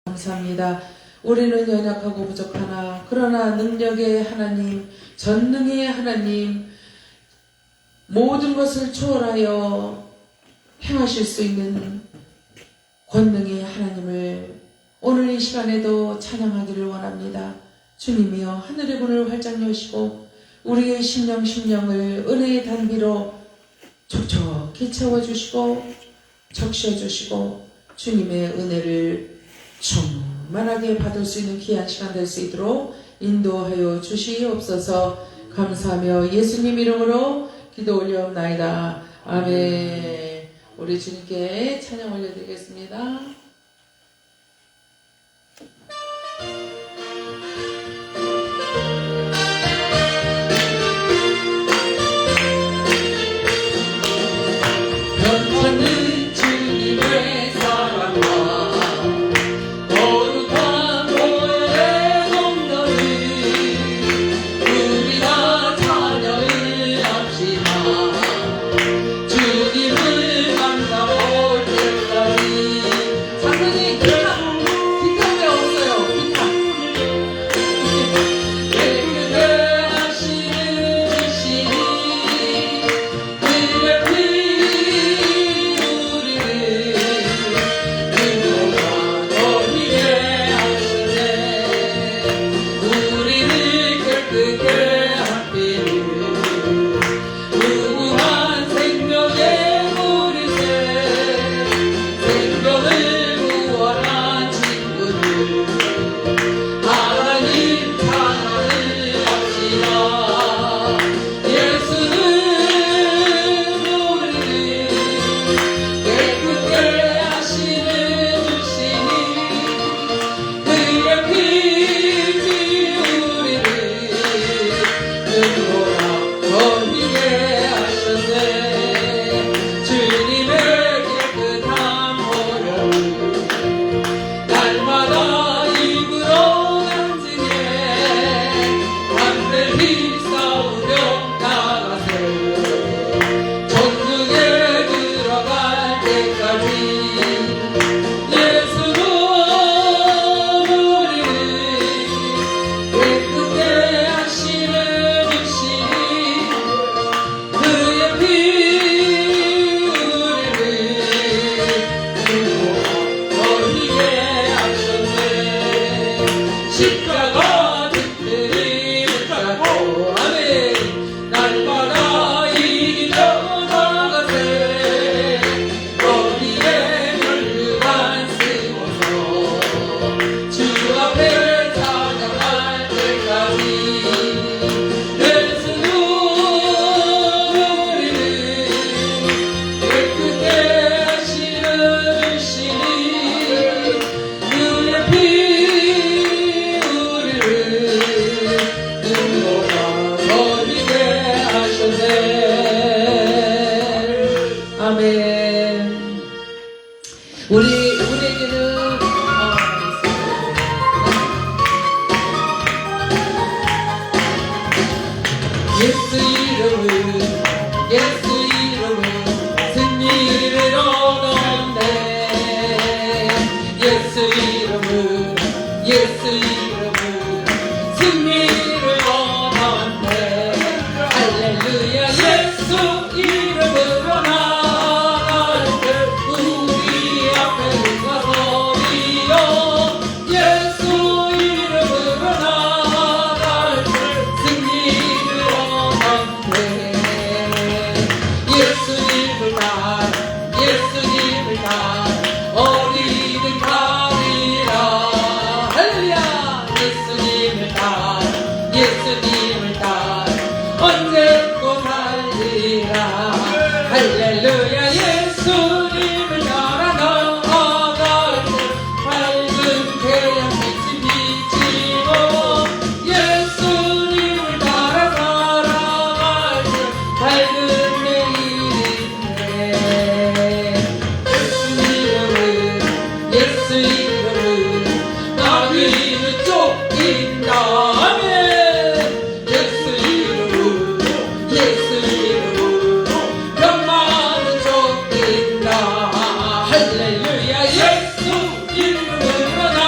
감사합니다. 우리는 연약하고 부족하나 그러나 능력의 하나님, 전능의 하나님, 모든 것을 초월하여 행하실 수 있는 권능의 하나님을 오늘 이 시간에도 찬양하기를 원합니다. 주님이여 하늘의 문을 활짝 여시고 우리의 심령을 은혜의 단비로 촉촉히 채워주시고 적셔주시고 주님의 은혜를 충만하게 받을 수 있는 귀한 시간 될 수 있도록 인도하여 주시옵소서. 감사하며 예수님 이름으로 기도 올려옵나이다. 아멘. 우리 주님께 찬양 올려드리겠습니다. 변천은 주님의 사랑과 거룩한 보혈의 공로를 우리 다 찬양을 합시다. 주님을 만나볼 때까지. 장로님 기타 왜 없어요? 기타. 깨끗해 하시는 주시니 그의 피 우리를 그로가 거리게 하시네. 우리를 깨끗게 하기를 무궁한 생명의 물이세. 생명을 구원한 친구들 하나님 찬양을 합시다. 예수는 우리를 깨끗게 하시는 주시니 그의 피 우리를 눈보라 거리게 하셨네. 주님의 깨끗한 보혈을 날마다 입으로 간증해 담대히 휩싸우며 나가세. 전능에 들어갈 때까지. 예수는 우리를 깨끗게 하시는 주시니 그의 피 우리를 거리게 하셨네. 십자가 뒷뜰이 붙잡고 아멘. 날마다 이기며 나가세. 거리에 멸류관 쓰고서 주 앞에 찬양할 때까지. 예수는 우리를 깨끗게 하시는 주시니 그의 피 우리를 눈보라 거리게 하셨네. 아멘. 우리에게는 예수 이름은 승리를 얻었네. 예수 이름은 승리를 얻었네. 할렐루야. 예수 이름으로 나갈 때 우리 앞에 가서리요. 예수 이름으로 나갈 때 승리를 얻었네. 예수님을 따라 어디든 가리라. 할렐루야. 예수님을 따라 언제고 살리라. 할렐루야. 예수님을 따라 나아갈 때 밝은 태양빛이 비치고 예수님을 따라 살아갈 때 밝은 내일인데. 예수 이름은 마귀는 쫓긴다. 아멘. 예수 이름은 병마는 쫓긴다. 할렐루야. 예수 이름으로 나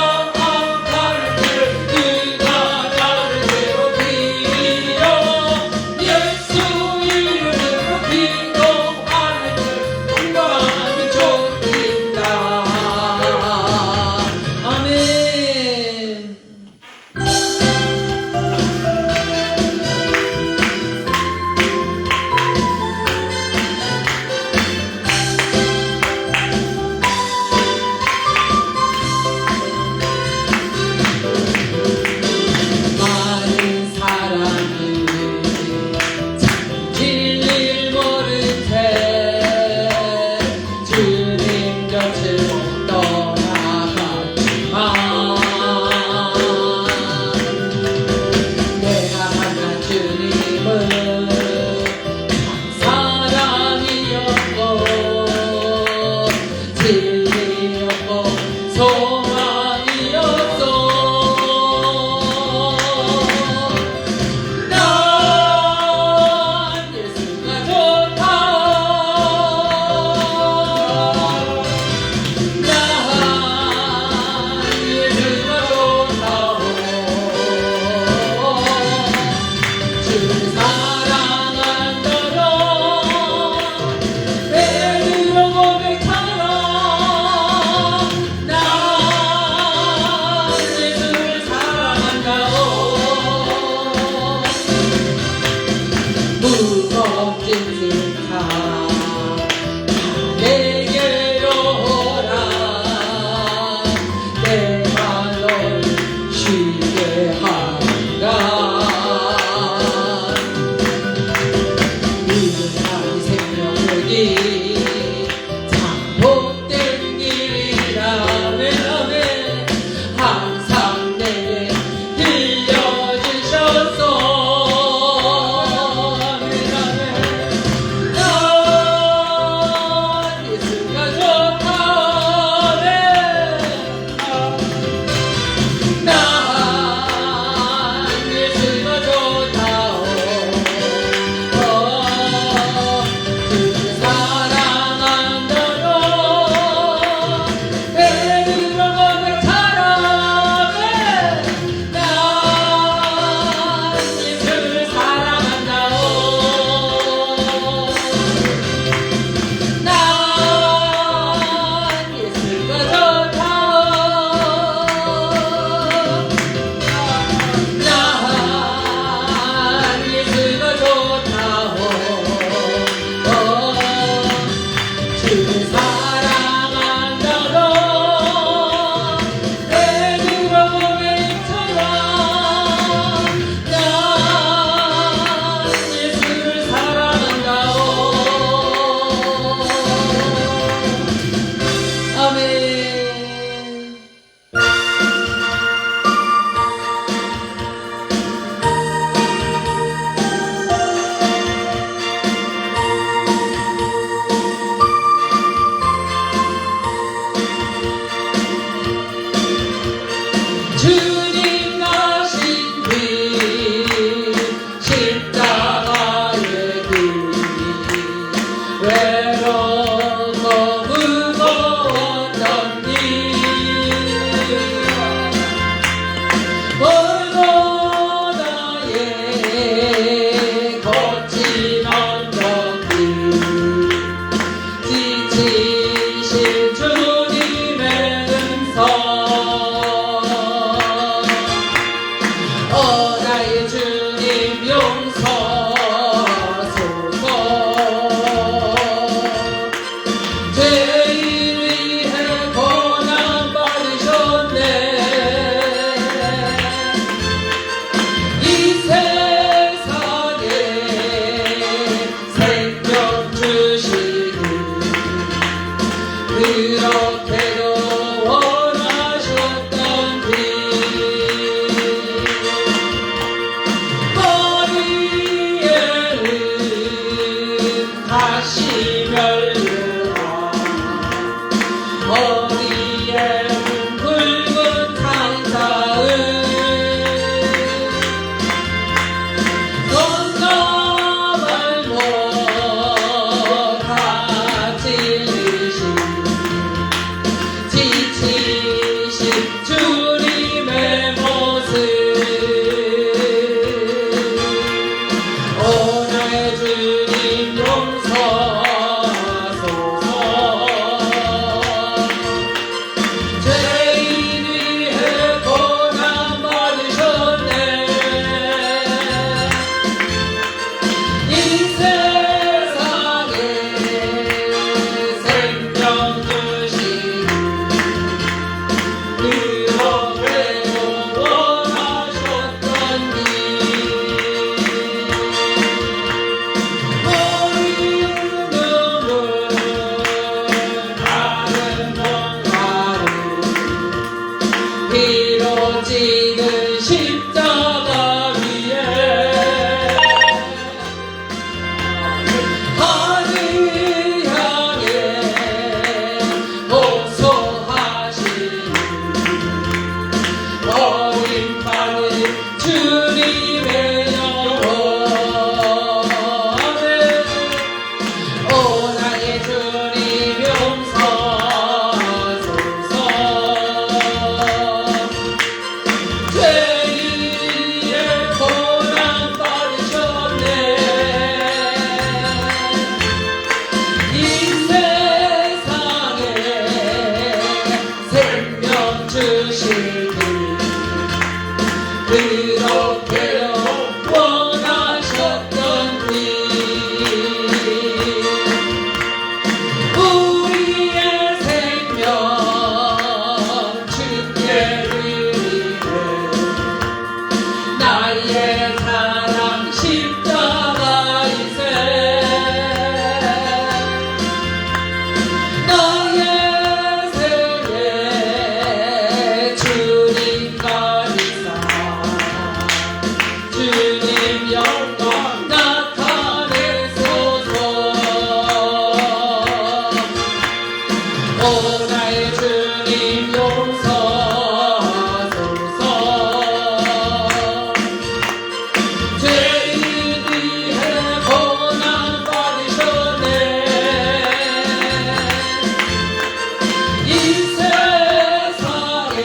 주님의 모습 오 나의 주님 용서하소서 죄인 위해 고난 받으셨네 이 세상에 생명 주신 그렇게도 원하셨던 피로 찍은 십자가 위에 하늘 향해 호소하신 버림받은 주님의 영혼에 오 나의 주님 용서하소서 죄인의 고난 받으셨네 이 세상에 생명 주시길 그렇게도 원하셨던 니 우리의 생명 주께 드리네 나의 사랑 십자가이세 나의 생애 주님과 이사 주님 영광 나타내소서 오 나의 주님 용서하소서 죄인 위해 고난 받으셨네 이 세상에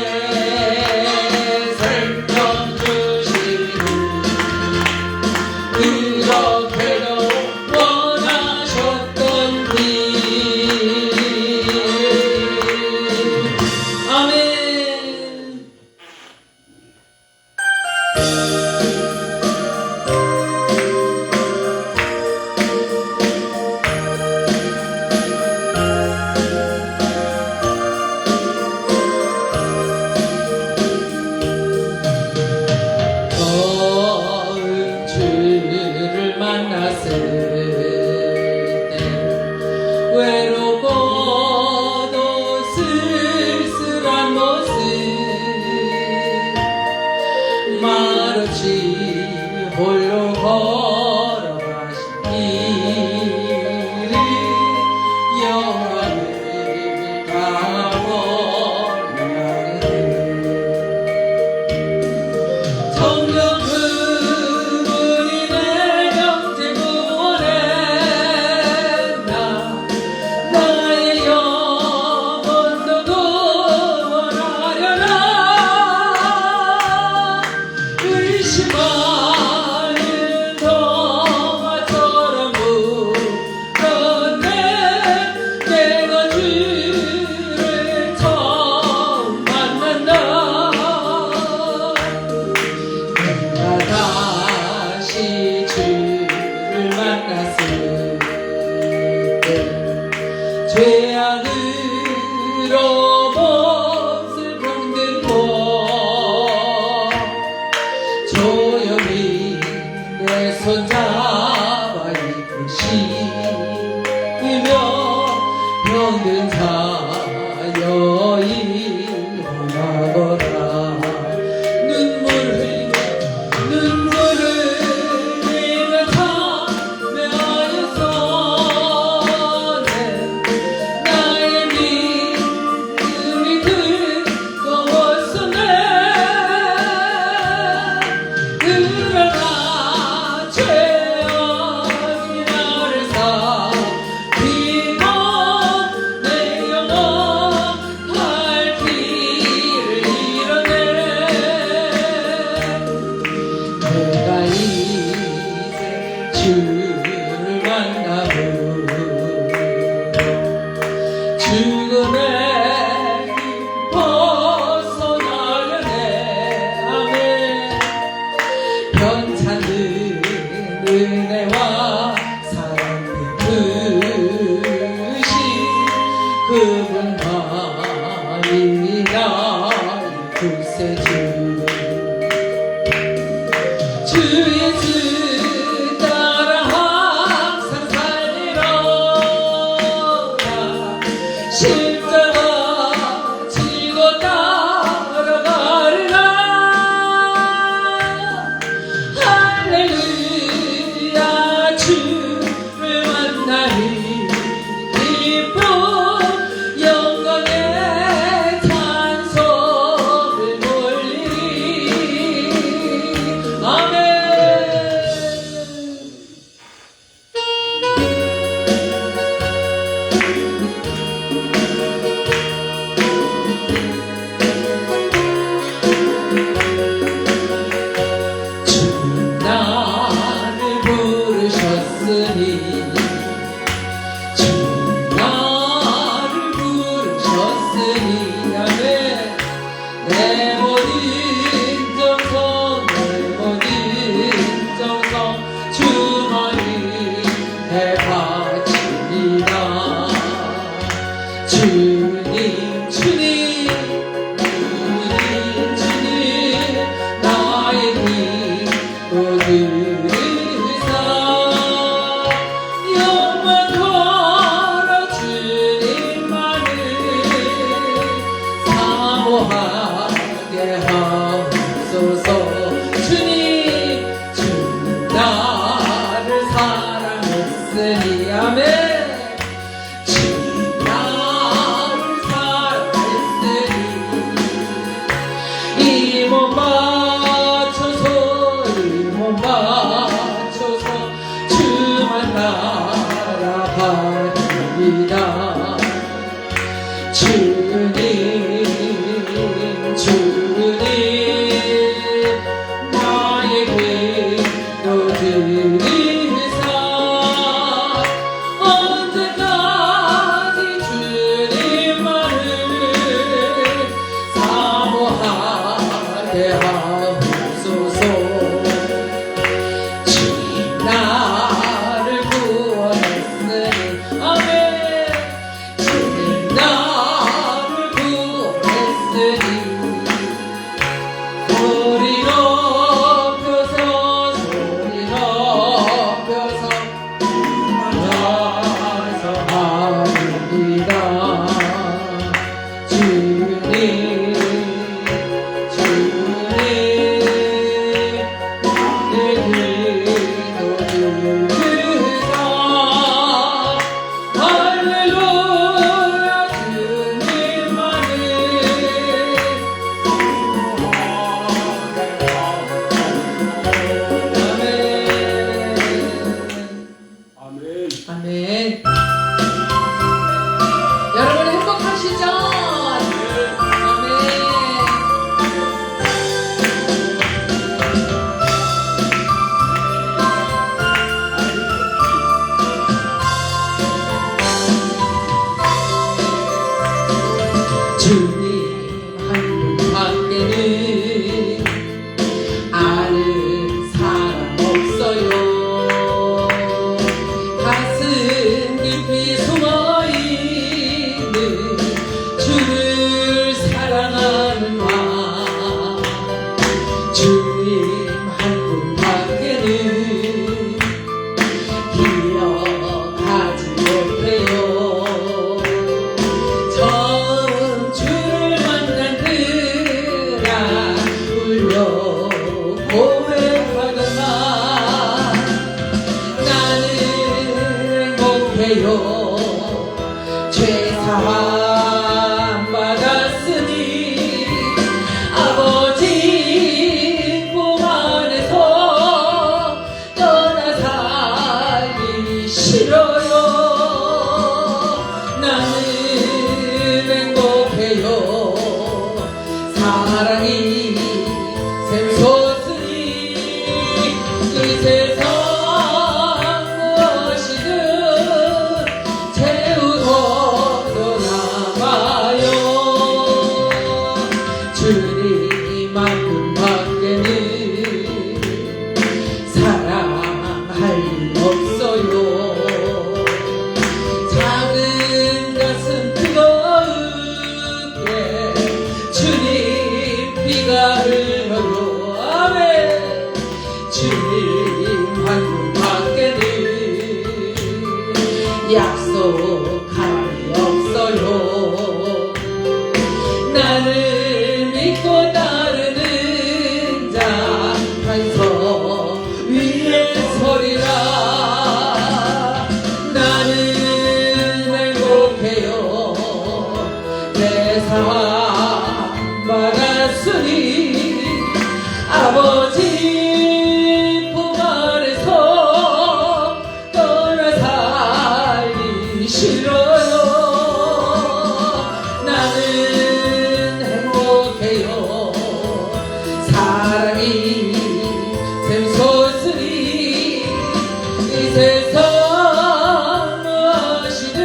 생명 주시는 그렇게도 원하셨던 니 아멘. 처음 주를 만났을 때 외롭고도 쓸쓸한 모습 마르치 홀로 걸어가신 길을 영원히 가버리네 성령 그분이 내 곁에 구원했나 나의 영혼도 구원하려나 의심하는 동화처럼 묻었네 내가 주를 처음 만난다 내가 다시 주를 만났을 때 죄악으로 몹쓸 병든 곳 조용히 내 손잡아 이끄시며 병든 사여인 원하거라 눈물을 흘리며 참회하였네 나의 믿음이 뜨거웠었네 그러나 죄 일세 주 예수 따라 항상 살리라 십자가 지고 따라가리라 할렐루야 주를 만나니 기쁨 영광의 찬송을 돌리리 아멘. 주 나를 부르셨으니 주 나를 부르셨으니 아멘. 내 모든 정성 내 모든 정성 주만이 해바치리라 주님 주님 주님 나의 기도 들으사 영원 걸어 주님만을 사모하게 하옵소서 주님 주 나를 사랑했으니 아멘 주 나를 사랑했으니 이 몸 바쳐서 이 몸 바쳐서 주만 따라가리라 주님 주님 나의 기도 들으사 언제까지 주님만을 사모하게 하옵소서 주님 나를 구원했으니 아멘 주님 나를 구원했으니 소리 높여서 찬송합니다 주님 주님 내 기도 들으사 할렐루야 주님만을 아멘 아멘. 여러분 행복하시죠? 아멘. 주님 한 분 밖에는 아는 사람 없어요 가슴 깊이 숨어있는 주를 사랑하는 마음 주님 한 분 밖에는 기억하지 못해요 처음 주를 만난 그날 울려 고백하던 날 나는 행복해요 죄사함 받았으니 아버지 꿈 안에서 떠나 살기 싫어요 나는 행복해요 사랑이 샘솟으니 이 세상 무엇이든 채우고 떠나봐요 주님 한 분 밖에는 사랑할 일 없어요 작은 가슴 뜨겁게 주님 비가 흘러도 아멘 주님 황금 밖에는 약속함이 없어요 나를 믿고 따르는 자 반석 위에 서리라 나는 행복해요 내 사랑 받았으니 아버지 품 안에서 떠나 살기 싫어요 나는 행복해요 사랑이 샘솟으니 이 세상 무엇이든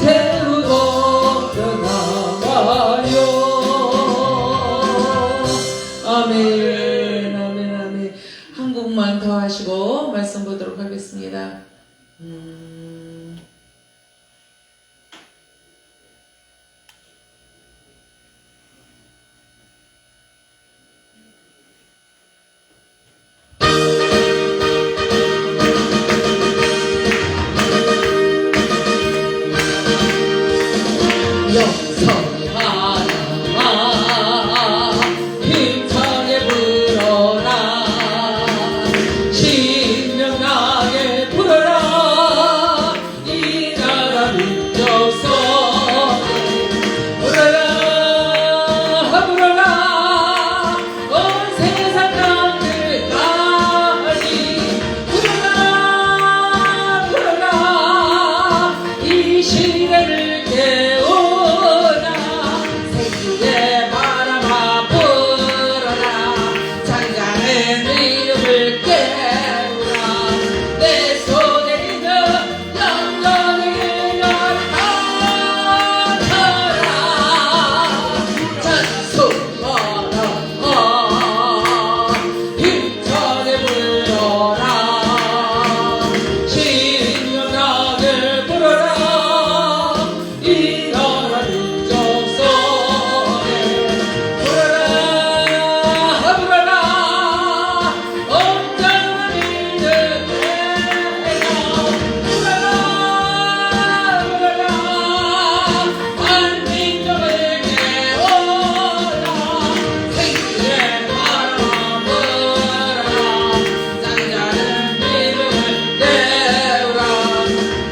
태우고 떠나가요 아멘 아멘 아멘 한 곡만 더 하시고 말씀 보도록 하겠습니다 영성이 하나마 힘차게 불어라 신명나게 불어라 이 나라 민족성 불어라 불어라 온 세상 땅들까지 불어라 불어라 이 시대를 깨우라 생기의 바람아 불어라 잔잔한 믿음을 깨우라 내 손에 있는 영원의 열을 받아라 찬송하라 힘차게 불어라 신명나게 불어라 이 나라 민족성에 불어라 불어라 온전한 믿음에요 불어라 불어라 한 민족을 깨워라 생기의 바람아 불어라 잔잔한 믿음을 내우라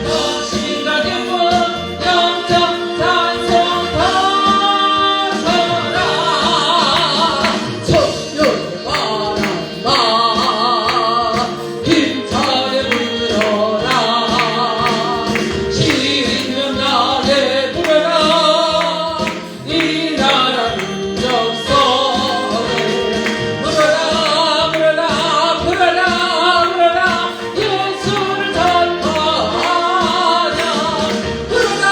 무엇인가 기쁜 영적 찬송 터져라 소년의 바람아 힘차게 불어라 신명나게 불어라 이 나라 민족성에 불어라 불어라 불어라 불어라 예수를 전파하자 불어라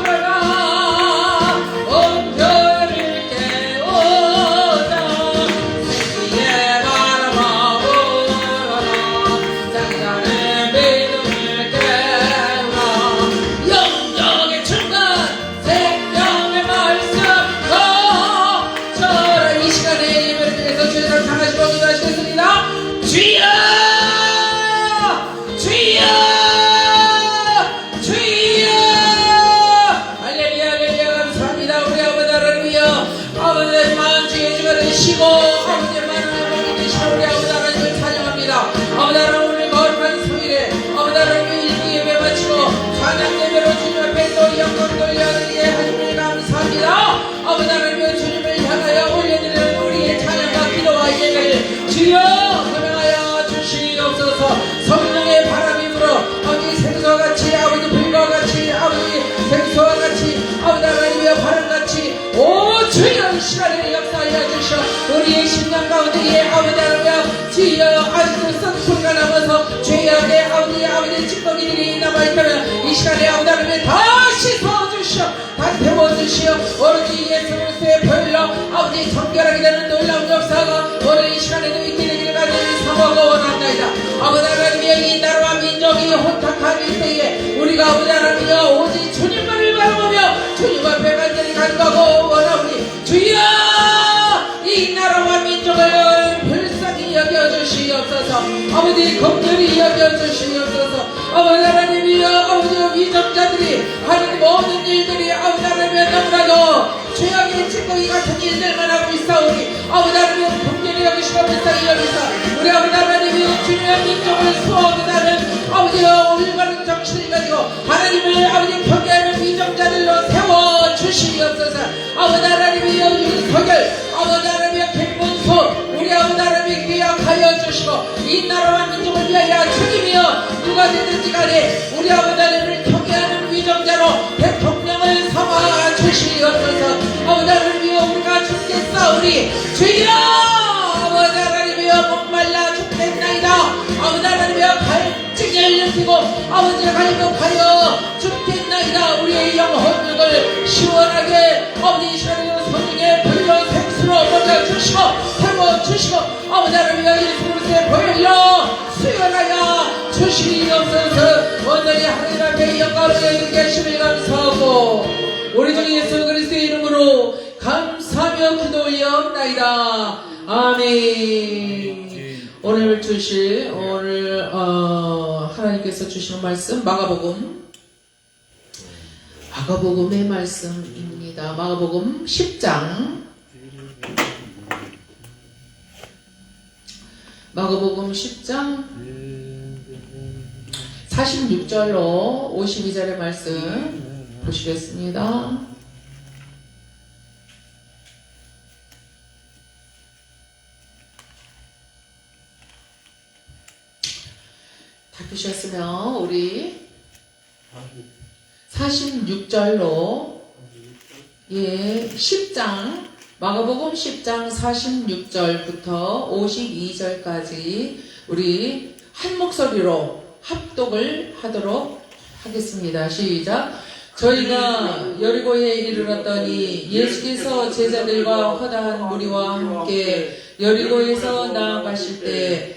불어라 온 교회를 깨우자 생기의 바람아 불어라 잔잔한 믿음을 깨우라 영적의 충만 생명의 말씀 터져라 이 시간에 예배를 통해서 주의 이름을 강하시고 기도하시겠습니다 주여 주여 주여 할렐루야 할렐루야 감사합니다 우리 아버지 하나님이여 아버지의 마음 주의 주가 되시고 아버지의 마음을 되시고 우리 아버지 하나님을 찬양합니다 아버지 하나님 오늘 거룩한 3일에 아버지 하나님의 일기 예배 마치고 찬양 예배로 주님 앞에 또 영광 돌려드리게 하시니 감사합니다 아버지 하나님의 주님을 향하여 올려드리는 우리의 찬양과 기도와 예배를 주여 허락하여 주시옵소서 성령의 바람이 불어 아버지 생수와 같이 아버지 불과 같이 아버지 생수와 같이 아버지 하나님의 바람같이 오 주여 이 시간에 역사하여 주셔 우리의 심령 가운데에 아버지 하나님 주여 아직도 썩소리가 남아서 죄악의 아버지 찌꺼기들이 남아있다면 이 시간에 아버지 하나님 다시 씻어주시오 다시 태워주시오 오로지 예수 그리스도의 보혈로 아버지 정결하게 되는 놀라운 역사가 오늘 이 시간에도 있게 되기를 간절히 사모하고 원합니다 아버지 하나님의 이 나라와 민족이 혼탁한 이 때에 우리가 아버지 하나님이여 오직 주님만을 바라보며 주님 앞에 간절히 간구하고 원하오니 찌꺼기 같은 일들만 하고 있사오니 아버지 하나님 긍휼히 여기시고 불쌍히 여기사 우리 아버지 하나님이 주님의 민족을 수호하는 아버지여 올바른 정신을 가지고 하나님을 아버지 경외하는 위정자들로 세워주시옵소서. 아버지 하나님이여 윤석열 아버지 하나님이여 김문수 우리 아버지 하나님이 기억하여 주시고 이 나라와 민족을 위하여 주님이여 누가 되든지 간에 우리 아버지 하나님을 경외하는 위정자로 대통령을 삼아 주시옵소서. 아버지 하나님이여 우리가 죽게 싸우니 주여 아버지 하나님이여 목말라 죽겠나이다. 아버지 하나님이여 갈증을 느끼고 아버지 갈급하여 죽겠나이다. 우리의 영혼을 시원하게 아버지 시간에 성령의 불로 생수로 먹여주시고 태워주시고 아버지 하나님이여 예수 그리스도의 보혈로 수연하여 주시옵소서. 온전히 하나님 앞에 영광을 여기 계심을 감사하고 우리 주 예수 그리스도의 이름으로 감사하며 기도 올려옵나이다. 아멘. 오늘 하나님께서 주시는 말씀 마가복음의 말씀입니다. 마가복음 10장 46절로 52절의 말씀 보시겠습니다. 다 보셨으면 우리 46절로 10장 마가복음 10장 46절부터 52절까지 우리 한 목소리로 합독을 하도록 하겠습니다. 시작. 저희가 여리고에 이르렀더니 예수께서 제자들과 허다한 무리와 함께 여리고에서 나아가실 때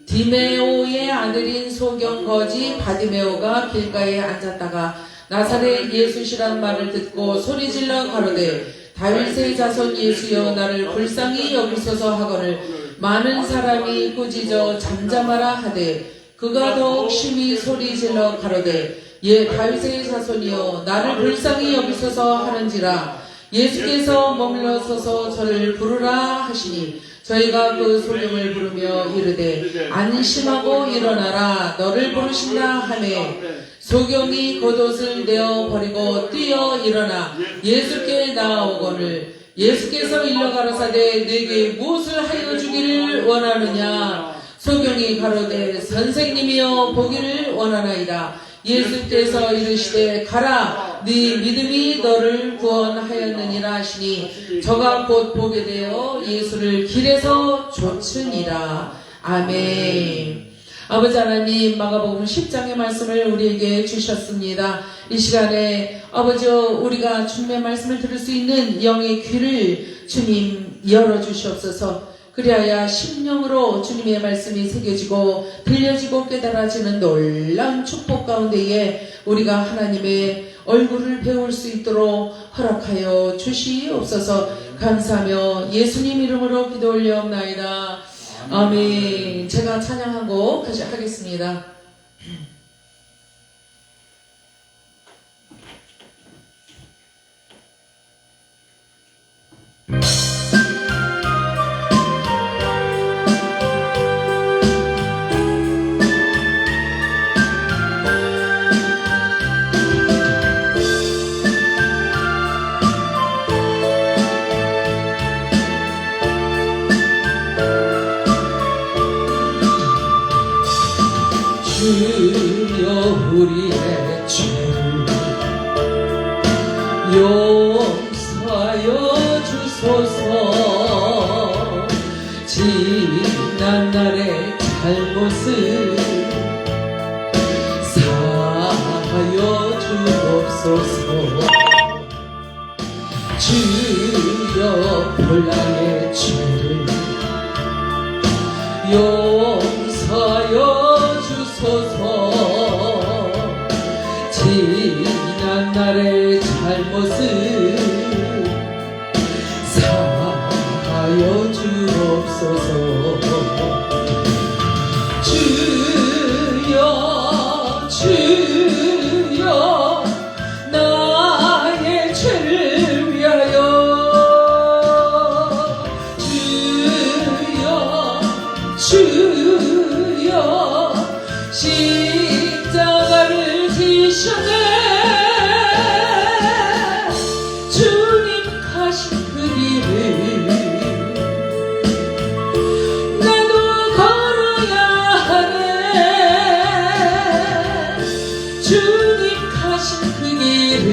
디메오의 아들인 소경거지 바디메오가 길가에 앉았다가 나사렛 예수시란 말을 듣고 소리질러 가로되 다윗의 자손 예수여 나를 불쌍히 여기소서 하거늘 많은 사람이 꾸짖어 잠잠하라 하되 그가 더욱 심히 소리질러 가로되 다윗의 자손이여 나를 불쌍히 여기소서 하는지라 예수께서 머물러서서 저를 부르라 하시니 저희가 그 소령을 부르며 이르되 안심하고 일어나라 너를 부르신다 하매 소경이 겉옷을 내어 버리고 뛰어 일어나 예수께 나아오거늘 예수께서 일러 가라사대 내게 무엇을 하여 주기를 원하느냐 소경이 가로되 선생님이여 보기를 원하나이다. 예수께서 이르시되 가라 네 믿음이 너를 구원하였느니라 하시니 저가 곧 보게 되어 예수를 길에서 좇으니라. 아멘. 아버지 하나님 마가복음 10장의 말씀을 우리에게 주셨습니다. 이 시간에 아버지여 우리가 주님의 말씀을 들을 수 있는 영의 귀를 주님 열어주시옵소서. 그리하여 심령으로 주님의 말씀이 새겨지고 들려지고 깨달아지는 놀라운 축복 가운데에 우리가 하나님의 얼굴을 배울 수 있도록 허락하여 주시옵소서. 감사하며 예수님 이름으로 기도 올려옵나이다. 아멘. 제가 찬양한 곡 하겠습니다. 주여 우리의 죄를 용서하여 주소서. 지난 날의 잘못을 사하여 주옵소서. 주여 본란의 죄를 용서하여 주소서. 지난 날의 잘못을 사하여 주옵소서. 주여 주여 나의 죄를 위하여 가신 그 길을 나도 걸어야 하네. 주님 가신 그 길을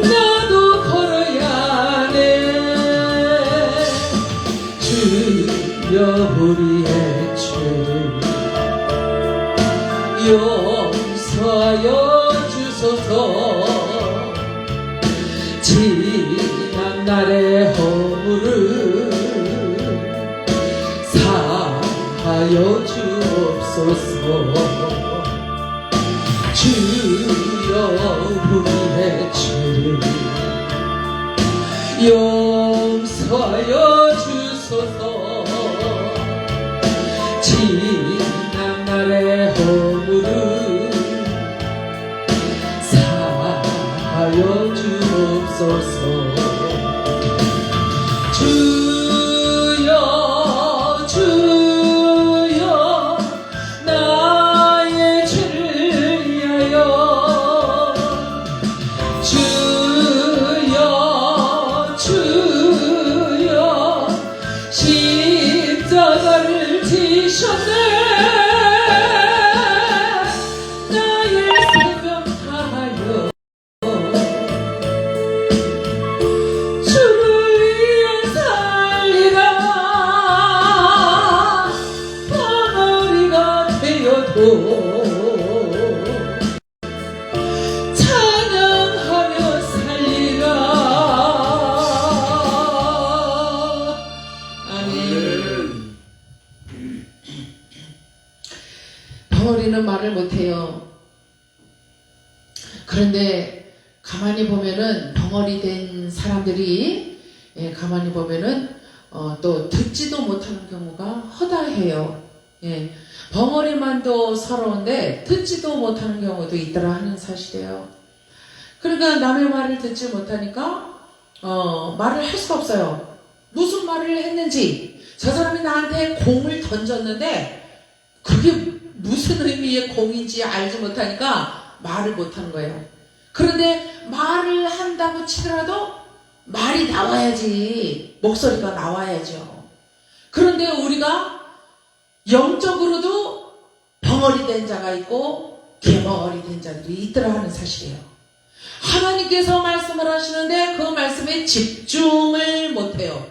나도 걸어야 하네. 주여 우리의 죄를 용서하여 주소서. 지난 날의 허물을 사하여 주옵소서. 주여 우리의 죄를 용서하여 주소서. 지난 날의 허물을 사하여 주옵소서. 주여 주여 나의 죄를 위하여 주여 주여 십자가를 지셨네. 찬양하며 살리라. 아멘. 벙어리는 말을 못해요. 그런데 가만히 보면은 벙어리 된 사람들이 가만히 보면은 또 듣지도 못하는 경우가 허다해요. 벙어리만도 서러운데 듣지도 못하는 경우도 있더라 하는 사실이에요. 그러니까 남의 말을 듣지 못하니까 말을 할 수가 없어요. 무슨 말을 했는지, 저 사람이 나한테 공을 던졌는데 그게 무슨 의미의 공인지 알지 못하니까 말을 못하는 거예요. 그런데 말을 한다고 치더라도 말이 나와야지, 목소리가 나와야죠. 그런데 우리가 영적으로도 벙어리 된 자가 있고 개벙어리 된 자들이 있더라 하는 사실이에요. 하나님께서 말씀을 하시는데 그 말씀에 집중을 못해요.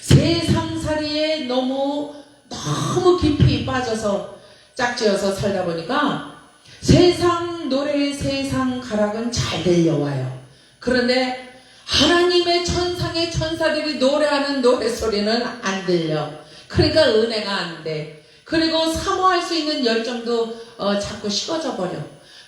세상살이에 너무 깊이 빠져서 짝지어서 살다 보니까 세상 노래, 세상 가락은 잘 들려와요. 그런데 하나님의 천상의 천사들이 노래하는 노래소리는 안 들려. 그러니까 은혜가 안 돼. 그리고 사모할 수 있는 열정도 자꾸 식어져 버려.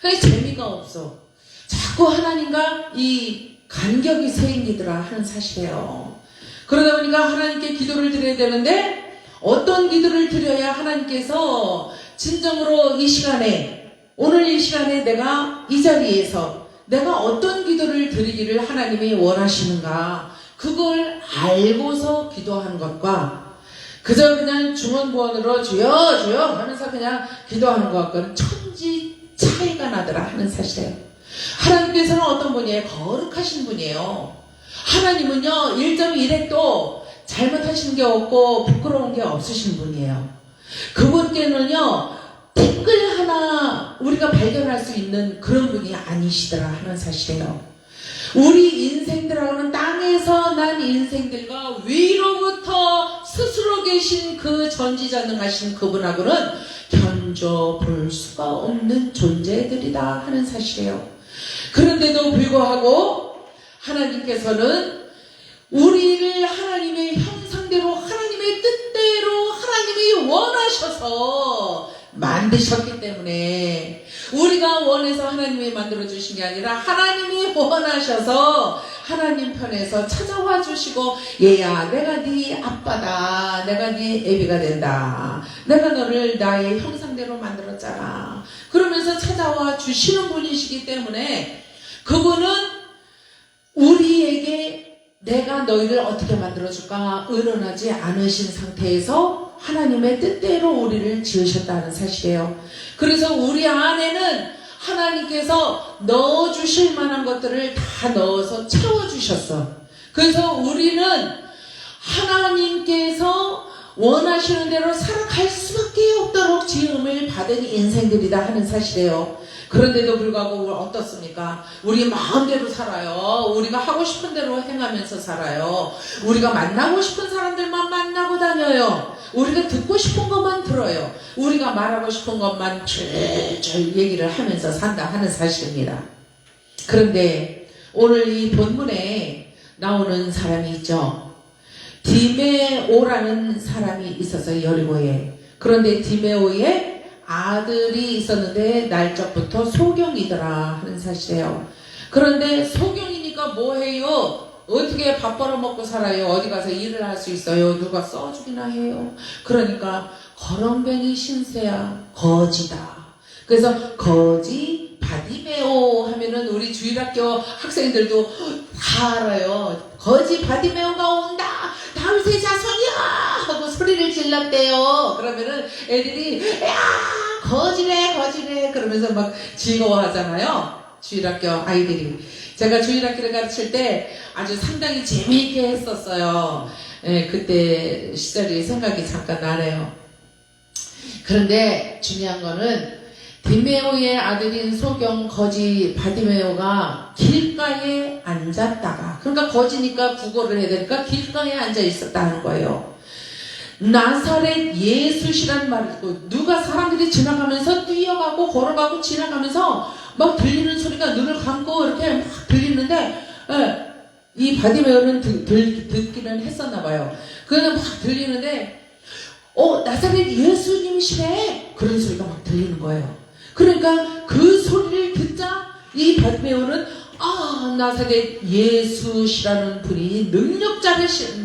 그러니까 재미가 없어. 자꾸 하나님과 이 간격이 생기더라 하는 사실이에요. 그러다 보니까 하나님께 기도를 드려야 되는데 어떤 기도를 드려야 하나님께서 진정으로 이 시간에, 오늘 이 시간에 내가 이 자리에서 내가 어떤 기도를 드리기를 하나님이 원하시는가, 그걸 알고서 기도하는 것과 그저 그냥 중언부언으로 주여 주여 하면서 그냥 기도하는 것과는 천지 차이가 나더라 하는 사실이에요. 하나님께서는 어떤 분이에요? 거룩하신 분이에요. 하나님은요 1.1핵도 잘못하신 게 없고 부끄러운 게 없으신 분이에요. 그분께는요 댓글 하나 우리가 발견할 수 있는 그런 분이 아니시더라 하는 사실이에요. 우리 인생들하고는 땅에서 난 인생들과 위로부터 스스로 계신 그 전지전능하신 그분하고는 견줘볼 수가 없는 존재들이다 하는 사실이에요. 그런데도 불구하고 하나님께서는 우리를 하나님의 형상대로, 하나님의 뜻대로 하나님이 원하셔서 만드셨기 때문에, 우리가 원해서 하나님이 만들어주신 게 아니라 하나님이 원하셔서 하나님 편에서 찾아와 주시고, 얘야 내가 네 아빠다, 내가 네 애비가 된다, 내가 너를 나의 형상대로 만들었잖아, 그러면서 찾아와 주시는 분이시기 때문에 그분은 우리에게 내가 너희를 어떻게 만들어줄까 의논하지 않으신 상태에서 하나님의 뜻대로 우리를 지으셨다는 사실이에요. 그래서 우리 안에는 하나님께서 넣어주실 만한 것들을 다 넣어서 채워주셨어. 그래서 우리는 하나님께서 원하시는 대로 살아갈 수밖에 없도록 지음을 받은 인생들이다 하는 사실이에요. 그런데도 불구하고 어떻습니까? 우리 마음대로 살아요. 우리가 하고 싶은 대로 행하면서 살아요. 우리가 만나고 싶은 사람들만 만나고 다녀요. 우리가 듣고 싶은 것만 들어요. 우리가 말하고 싶은 것만 줄줄 얘기를 하면서 산다 하는 사실입니다. 그런데 오늘 이 본문에 나오는 사람이 있죠. 디메오라는 사람이 있었어요. 여리고에. 그런데 디메오의 아들이 있었는데 날짜부터 소경이더라 하는 사실이에요. 그런데 소경이니까 뭐해요? 어떻게 밥 벌어먹고 살아요? 어디 가서 일을 할 수 있어요? 누가 써주기나 해요? 그러니까 거렁뱅이 신세야 거지다. 그래서 거지 바디메오 하면은 우리 주일학교 학생들도 다 알아요. 거지 바디메오가 온다. 다윗의 자손이야 하고 소리를 질렀대요. 그러면은 애들이 야 거지래 거지래 그러면서 막 즐거워하잖아요. 주일학교 아이들이. 제가 주일학교를 가르칠 때 아주 상당히 재미있게 했었어요. 예, 그때 시절이 생각이 잠깐 나네요. 그런데 중요한 거는 디메오의 아들인 소경 거지 바디메오가 길가에 앉았다가, 그러니까 거지니까 국어를 해야 되니까 길가에 앉아 있었다는 거예요. 나사렛 예수시란 말을 듣고 누가 사람들이 지나가면서 뛰어가고 걸어가고 지나가면서 막 들리는 소리가 눈을 감고 이렇게 막 들리는데, 예, 이 바디메오는 듣기는 했었나 봐요. 그는 막 들리는데 나사렛 예수님이시래 그런 소리가 막 들리는 거예요. 그러니까 그 소리를 듣자 이 바디메오는 나사렛 예수시라는 분이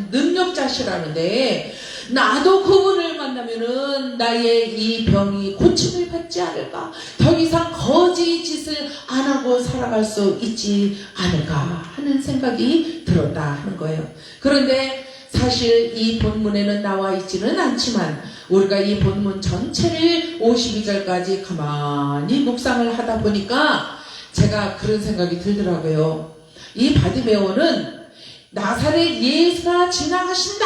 능력자시라는데 나도 그분을 만나면은 나의 이 병이 고침을 받지 않을까, 더 이상 거지 짓을 안 하고 살아갈 수 있지 않을까 하는 생각이 들었다 하는 거예요. 그런데 사실 이 본문에는 나와 있지는 않지만 우리가 이 본문 전체를 52절까지 가만히 묵상을 하다 보니까 제가 그런 생각이 들더라고요. 이 바디메오는 나사렛 예수가 지나가신다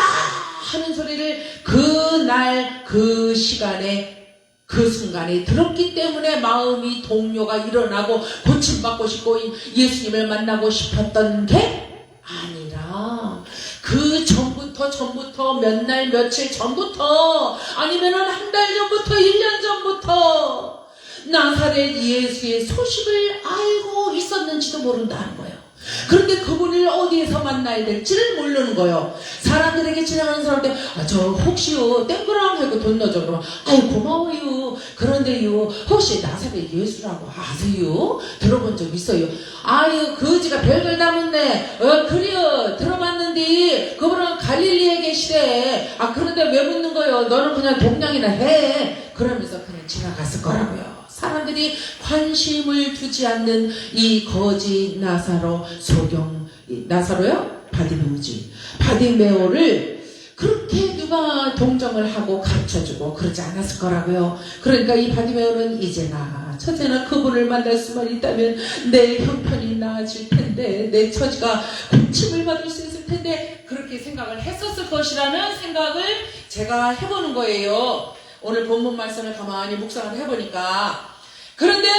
하는 소리를 그날 그 시간에 그 순간에 들었기 때문에 마음이 동요가 일어나고 고침받고 싶고 예수님을 만나고 싶었던 게 아니라 그 전부터 몇 날 며칠 전부터 아니면은 한 달 전부터 1년 전부터 나사렛 예수의 소식을 알고 있었는지도 모른다는 거예요. 그런데 그분을 어디에서 만나야 될지를 모르는 거예요. 사람들에게 지나가는 사람한테 저 혹시요 땡그랑 하고 돈 넣어줘 그러면 아유 고마워요. 그런데요 혹시 나사렛 예수라고 아세요? 들어본 적 있어요? 아유 거지가 별걸 다 묻네. 그래요 들어봤는데 그분은 갈릴리에 계시대. 그런데 왜 묻는 거요? 너는 그냥 동냥이나 해. 그러면서 그냥 지나갔을 거라고요. 사람들이 관심을 두지 않는 이 거지 나사로 소경, 나사로요? 바디메오지. 바디메오를 그렇게 누가 동정을 하고 가르쳐주고 그러지 않았을 거라고요. 그러니까 이 바디메오는 이제나 첫째나 그분을 만날 수만 있다면 내 형편이 나아질 텐데, 내 처지가 고침을 받을 수 있을 텐데, 그렇게 생각을 했었을 것이라는 생각을 제가 해보는 거예요. 오늘 본문 말씀을 가만히 묵상을 해보니까. 그런데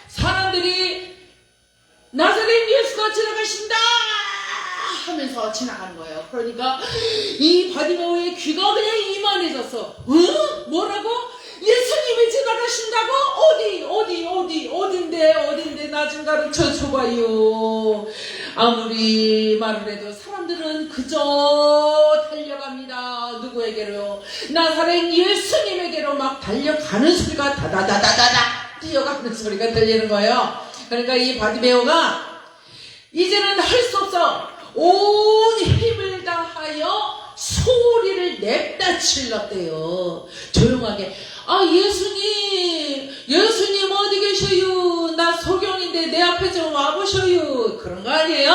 사람들이 나사렛 예수가 지나가신다 하면서 지나가는 거예요. 그러니까 이 바디메오의 귀가 그냥 이만해졌어. 뭐라고? 예수님이 지나가신다고? 어딘데 나 좀 가르쳐 줘봐요. 아무리 말을 해도 사람들은 그저 달려갑니다. 누구에게로? 나사렛 예수님에게로 막 달려가는 소리가 다다다다다다 뛰어가는 소리가 들리는 거예요. 그러니까 이 바디메오가 이제는 할 수 없어. 온 힘을 다하여 소리를 냅다 질렀대요. 조용하게. 예수님 어디 계셔요? 나 소경인데 내 앞에 좀 와보셔요. 그런 거 아니에요?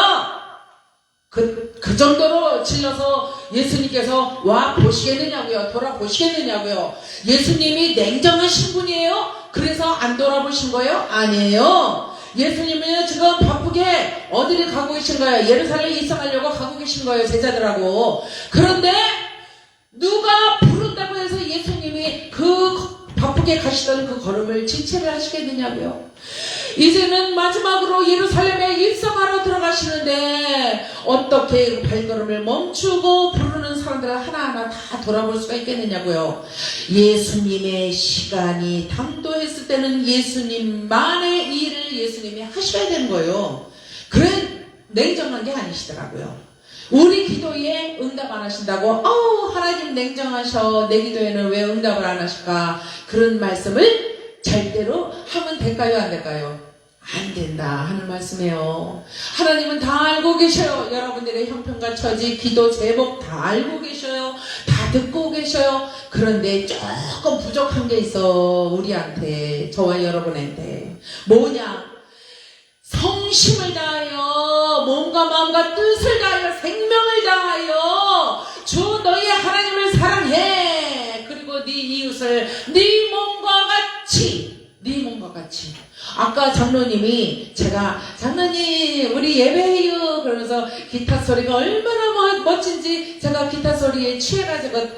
그 정도로 질러서 예수님께서 와 보시겠느냐고요. 돌아보시겠느냐고요. 예수님이 냉정하신 분이에요? 그래서 안 돌아보신 거예요? 아니에요. 예수님은 지금 바쁘게 어디를 가고 계신 거예요? 예루살렘에 입성하려고 가고 계신 거예요. 제자들하고. 그런데 누가 부른다고 해서 예수님이 그 바쁘게 가시던 그 걸음을 지체를 하시겠느냐고요. 이제는 마지막으로 예루살렘에 입성하러 들어가시는데 어떻게 발걸음을 멈추고 부르는 사람들을 하나하나 다 돌아볼 수가 있겠느냐고요. 예수님의 시간이 당도했을 때는 예수님만의 일을 예수님이 하셔야 되는 거예요. 그래 냉정한 게 아니시더라고요. 우리 기도에 응답 안 하신다고 하나님 냉정하셔, 내 기도에는 왜 응답을 안 하실까, 그런 말씀을 절대로 하면 될까요 안 될까요? 안 된다 하는 말씀이에요. 하나님은 다 알고 계셔요. 여러분들의 형편과 처지, 기도 제목 다 알고 계셔요. 다 듣고 계셔요. 그런데 조금 부족한 게 있어. 우리한테, 저와 여러분한테. 뭐냐? 성심을 다하여 몸과 마음과 뜻을 다하여 생명을 다하여 주 너희 하나님을 사랑해. 그리고 네 이웃을 네 몸과 같이. 아까 장로님이 제가 장로님 우리 예배해요 그러면서 기타 소리가 얼마나 멋진지 제가 기타 소리에 취해가지고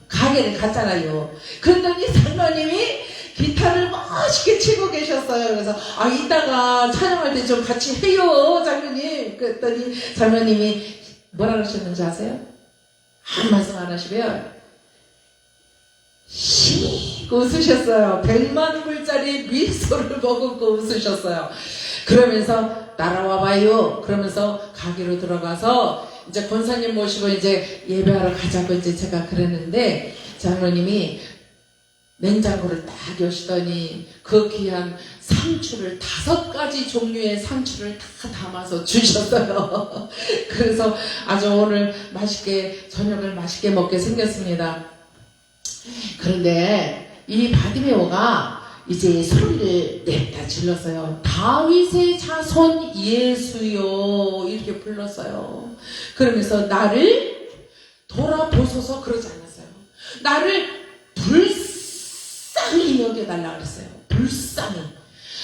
가게를 갔잖아요. 그랬더니 장로님이 기타를 멋있게 치고 계셨어요. 그래서 이따가 촬영할 때 좀 같이 해요 장로님. 그랬더니 장로님이 뭐라 그러셨는지 아세요? 한 말씀 안 하시고요, 씩 웃으셨어요. 100만 불짜리 미소를 머금고 웃으셨어요. 그러면서 따라와봐요 그러면서 가게로 들어가서 이제 권사님 모시고 이제 예배하러 가자고 이제 제가 그랬는데 장로님이 냉장고를 딱 여시더니 그 귀한 상추를 5가지 종류의 상추를 다 담아서 주셨어요. 그래서 아주 오늘 맛있게 저녁을 맛있게 먹게 생겼습니다. 그런데 이 바디메오가 이제 소리를 냈다 질렀어요. 다윗의 자손 예수요 이렇게 불렀어요. 그러면서 나를 돌아보소서 그러지 않았어요. 나를 불쌍히 여겨달라 그랬어요. 불쌍히.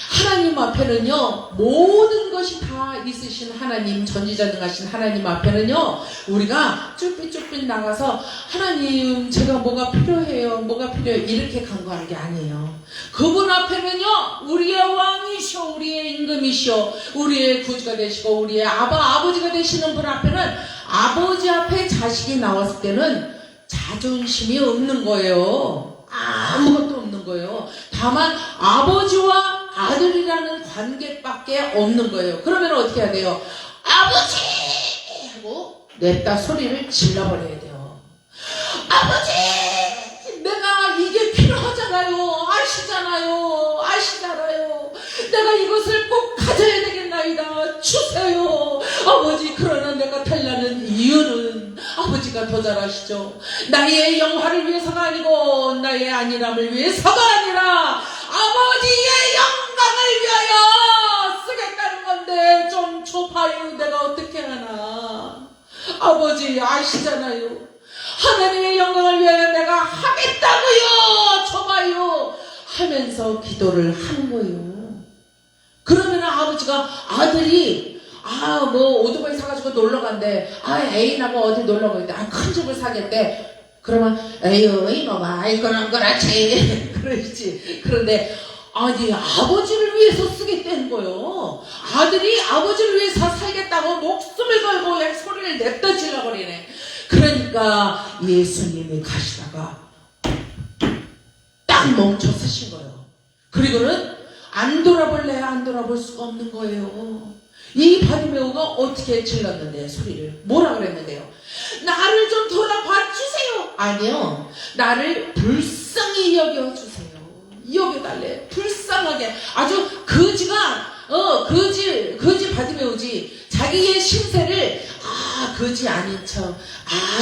하나님 앞에는요 모든 것이 다 있으신 하나님, 전지전능하신 하나님 앞에는요 우리가 쭈삣쭈삣 나가서 하나님 제가 뭐가 필요해요 이렇게 간구하는 게 아니에요. 그분 앞에는요 우리의 왕이시오, 우리의 임금이시오, 우리의 구주가 되시고 우리의 아버지가 되시는 분 앞에는 아버지 앞에 자식이 나왔을 때는 자존심이 없는 거예요. 아무것도 없는 거예요. 다만 아버지와 아들이라는 관계밖에 없는 거예요. 그러면 어떻게 해야 돼요? 아버지! 하고 냅다 소리를 질러버려야 돼요. 아버지! 내가 이게 필요하잖아요. 아시잖아요. 내가 이것을 꼭 가져야 되겠나이다. 주세요. 아버지, 그러나 내가 달라는 이유는 아버지가 더 잘 아시죠. 나의 영화를 위해서가 아니고 나의 안일함을 위해서가 아니라 아버지의 영광을 위하여 쓰겠다는 건데 좀 줘봐요. 내가 어떻게 하나. 아버지 아시잖아요. 하나님의 영광을 위하여 내가 하겠다고요. 줘봐요. 하면서 기도를 하는 거예요. 그러면 아버지가 아들이 오토바이 사가지고 놀러 간대. 애인하고 어디 놀러 가겠대. 큰 집을 사겠대. 그러면 에휴 이놈아 이거는 그렇지 그러지. 그런데 아버지를 위해서 쓰겠다는 거요. 아들이 아버지를 위해서 살겠다고 목숨을 걸고 소리를 냅다 질러버리네. 그러니까 예수님이 가시다가 딱 멈춰 서신 거예요. 그리고는 안 돌아볼래야 안 돌아볼 수가 없는 거예요. 이 바디메오가 어떻게 질렀는데요? 소리를 뭐라 그랬는데요? 나를 좀 돌아봐 주세요. 아니요, 나를 불쌍히 여겨주세요. 여겨달래. 불쌍하게. 아주 거지가 거지 바디메오지. 자기의 신세를 거지 아닌 척,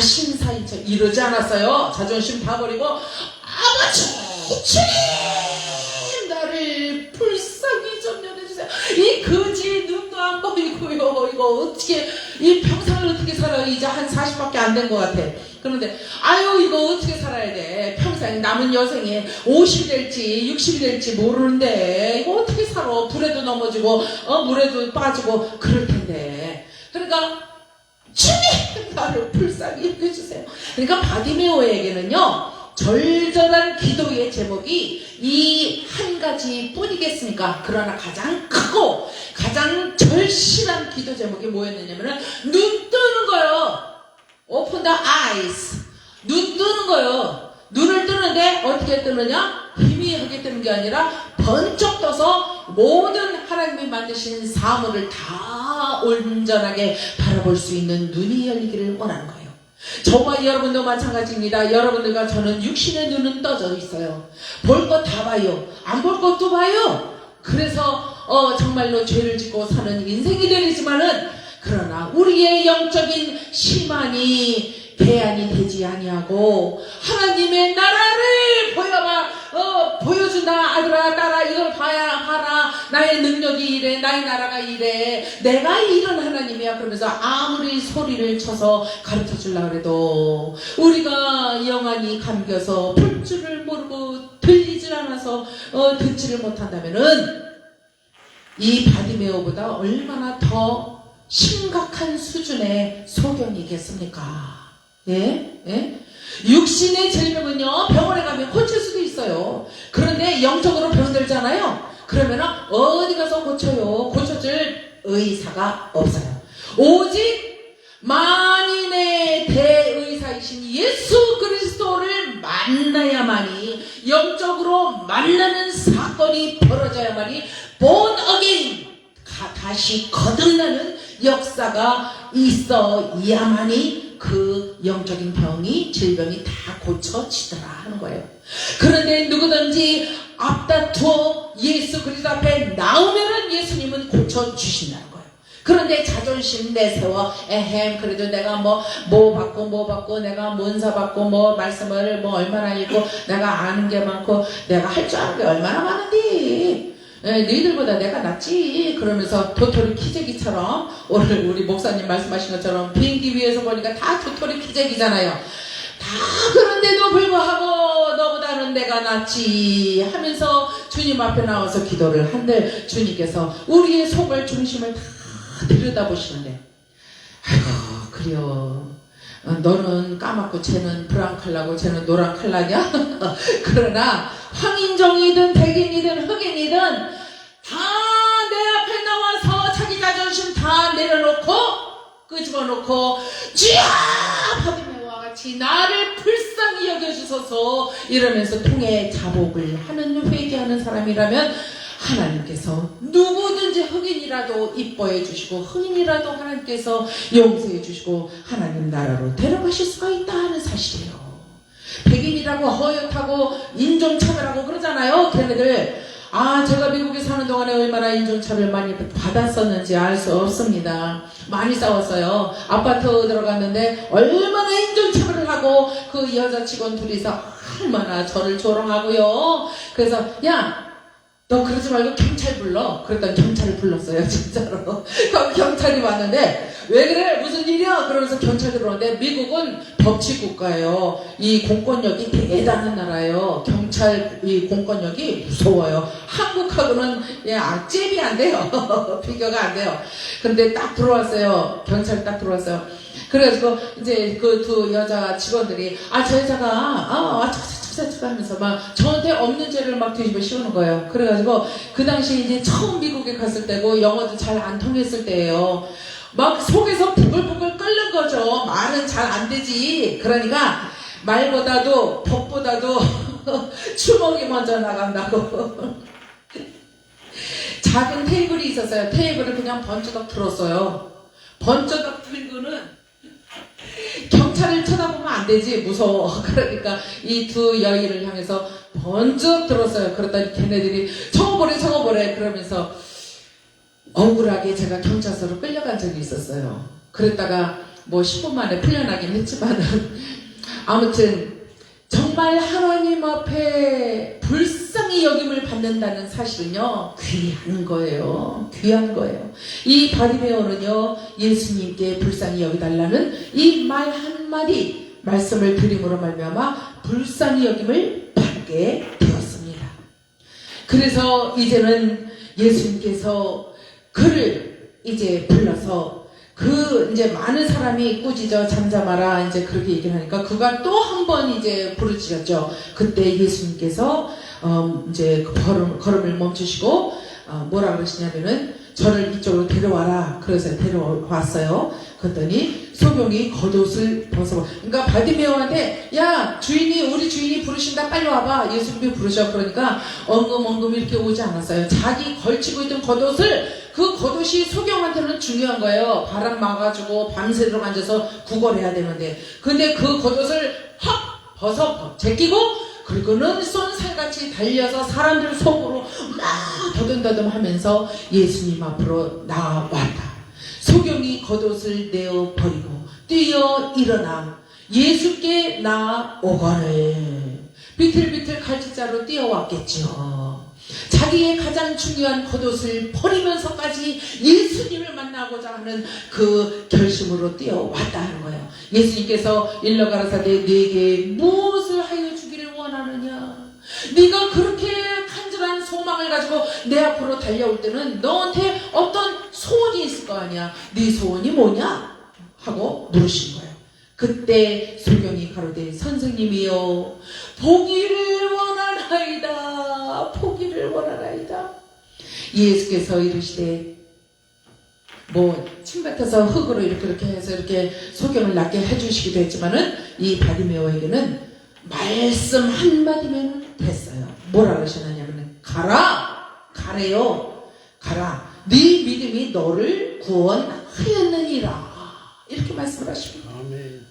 신사인 척 이러지 않았어요. 자존심 다 버리고 아버지 주님 나를 불쌍히 좀 여겨주세요. 이 거지 눈도 안 보이고요. 이거 어떻게 이 평생을 어떻게 살아요? 이제 한 40밖에 안 된 것 같아. 그런데 아유 이거 어떻게 살아야 돼? 평생 남은 여생에 50이 될지 60이 될지 모르는데 이거 어떻게 살아? 불에도 넘어지고 물에도 빠지고 그럴 텐데. 그러니까 주님 나를 불쌍히 여겨주세요. 그러니까 바디메오에게는요 절절한 기도의 제목이 이 한 가지 뿐이겠습니까? 그러나 가장 크고 가장 절실한 기도 제목이 뭐였느냐면은 눈 뜨는 거예요. Open the eyes. 눈 뜨는 거예요. 눈을 뜨는데 어떻게 뜨느냐? 희미하게 뜨는 게 아니라 번쩍 떠서 모든 하나님이 만드신 사물을 다 온전하게 바라볼 수 있는 눈이 열리기를 원하는 거예요. 저와 여러분도 마찬가지입니다. 여러분들과 저는 육신의 눈은 떠져 있어요. 볼 것 다 봐요. 안 볼 것도 봐요. 그래서 정말로 죄를 짓고 사는 인생이 되지만은 그러나 우리의 영적인 시만이 대안이 되지 아니하고 하나님의 나라를 보여준다. 아들아 딸아 이걸 봐라. 나의 능력이 이래. 나의 나라가 이래. 내가 이런 하나님이야. 그러면서 아무리 소리를 쳐서 가르쳐 주려고 해도 우리가 영안이 감겨서 볼 줄을 모르고 들리질 않아서 듣지를 못한다면은 이 바디메오보다 얼마나 더 심각한 수준의 소경이겠습니까? 예? 육신의 질병은요 병원에 가면 고칠 수도 있어요. 그런데 영적으로 병들잖아요. 그러면 어디 가서 고쳐요? 고쳐줄 의사가 없어요. 오직 만인의 대의사이신 예수 그리스도를 만나야만이 영적으로 만나는 사건이 벌어져야만이 born again 다시 거듭나는 역사가 있어야만이 그 영적인 질병이 다 고쳐지더라 하는 거예요. 그런데 누구든지 앞다투어 예수 그리스도 앞에 나오면은 예수님은 고쳐주신다는 거예요. 그런데 자존심 내세워 그래도 내가 뭐 받고 내가 문서 받고 말씀을 얼마나 읽고 내가 아는 게 많고 내가 할 줄 아는 게 얼마나 많은데 너희들보다 내가 낫지. 그러면서 도토리 키재기처럼 오늘 우리 목사님 말씀하신 것처럼 비행기 위에서 보니까 다 도토리 키재기잖아요. 다 그런데도 불구하고 너보다는 내가 낫지 하면서 주님 앞에 나와서 기도를 한들 주님께서 우리의 속을 중심을 다 들여다보시는데 아이고 그래요. 너는 까맣고 쟤는 브라운 컬러고 쟤는 노란 컬러냐? 그러나 황인종이든 백인이든 흑인이든 다 내 앞에 나와서 자기 자존심 다 내려놓고 끄집어놓고 주야 바디메오와 같이 나를 불쌍히 여겨주소서 이러면서 통해 자복을 하는 회개하는 사람이라면 하나님께서 누구든지 흑인이라도 이뻐해 주시고 흑인이라도 하나님께서 용서해 주시고 하나님 나라로 데려가실 수가 있다는 사실이에요. 백인이라고 허옇다고 인종차별하고 그러잖아요. 걔네들 제가 미국에 사는 동안에 얼마나 인종차별 많이 받았었는지 알 수 없습니다. 많이 싸웠어요. 아파트 들어갔는데 얼마나 인종차별을 하고 그 여자 직원 둘이서 얼마나 저를 조롱하고요. 그래서 야 너 그러지 말고 경찰 불러. 그랬더니 경찰을 불렀어요. 진짜로. 그럼 경찰이 왔는데 왜 그래? 무슨 일이야? 그러면서 경찰이 들어오는데 미국은 법치국가예요. 이 공권력이 대단한 나라예요. 경찰 이 공권력이 무서워요. 한국하고는 잽이 안 돼요. 비교가 안 돼요. 근데 딱 들어왔어요. 경찰이 딱 들어왔어요. 그래가지고 이제 그 두 여자 직원들이 저 여자가 하면서 막 저한테 없는 죄를 막 뒤집어 씌우는 거예요. 그래가지고 그 당시 이제 처음 미국에 갔을 때고 영어도 잘 안 통했을 때예요. 막 속에서 부글부글 끓는 거죠. 말은 잘 안 되지. 그러니까 말보다도 법보다도 주먹이 먼저 나간다고. 작은 테이블이 있었어요. 테이블을 그냥 번쩍 들었어요. 번쩍 들고는 경찰을 쳐다보면 안 되지. 무서워. 그러니까 이 두 여인을 향해서 번쩍 들었어요. 그랬더니 걔네들이 저거 보래 그러면서 억울하게 제가 경찰서로 끌려간 적이 있었어요. 그랬다가 10분 만에 풀려나긴 했지만은 아무튼 정말 하나님 앞에 불쌍히 여김을 받는다는 사실은요, 귀한 거예요. 귀한 거예요. 이 바리메오는요, 예수님께 불쌍히 여기달라는 이 말 한마디 말씀을 드림으로 말미암아 불쌍히 여김을 받게 되었습니다. 그래서 이제는 예수님께서 그를 이제 불러서 이제 많은 사람이 꾸짖어 잠잠하라 이제 그렇게 얘기를 하니까 그가 또 한 번 이제 부르짖었죠. 그때 예수님께서 이제 그 걸음을 멈추시고 뭐라 그러시냐면은 저를 이쪽으로 데려와라. 그래서 데려왔어요. 그랬더니 소경이 겉옷을 벗어. 그러니까 바디메오한테 야 우리 주인이 부르신다 빨리 와봐. 예수님이 부르셔. 그러니까 엉금엉금 이렇게 오지 않았어요. 자기 걸치고 있던 겉옷을 그 겉옷이 소경한테는 중요한 거예요. 바람 막아주고 밤새도록 앉아서 구걸해야 되는데 근데 그 겉옷을 확 벗어 제끼고 그리고는 쏜살같이 달려서 사람들 속으로 막 더듬더듬 하면서 예수님 앞으로 나왔다. 소경이 겉옷을 내어 버리고 뛰어 일어나 예수께 나오거늘 비틀비틀 갈치자로 뛰어왔겠죠. 자기의 가장 중요한 겉옷을 버리면서까지 예수님을 만나고자 하는 그 결심으로 뛰어왔다 하는 거예요. 예수님께서 일러 가라사대 네게 무엇을 하여 주기를 원하느냐. 네가 그렇게 간절한 소망을 가지고 내 앞으로 달려올 때는 너한테 어떤 소원이 있을 거 아니야. 네 소원이 뭐냐? 하고 물으신 거예요. 그때 소경이 가로되 선생님이여 보기를 원하나이다. 보기를 원하나이다. 예수께서 이르시되 침뱉어서 흙으로 이렇게 해서 이렇게 소경을 낫게 해주시기도 했지만은 이 바디메오에게는 말씀 한마디면 됐어요. 뭐라 그러셨냐면 가래요. 가라. 네 믿음이 너를 구원하였느니라. 이렇게 말씀을 하십니다. 아멘.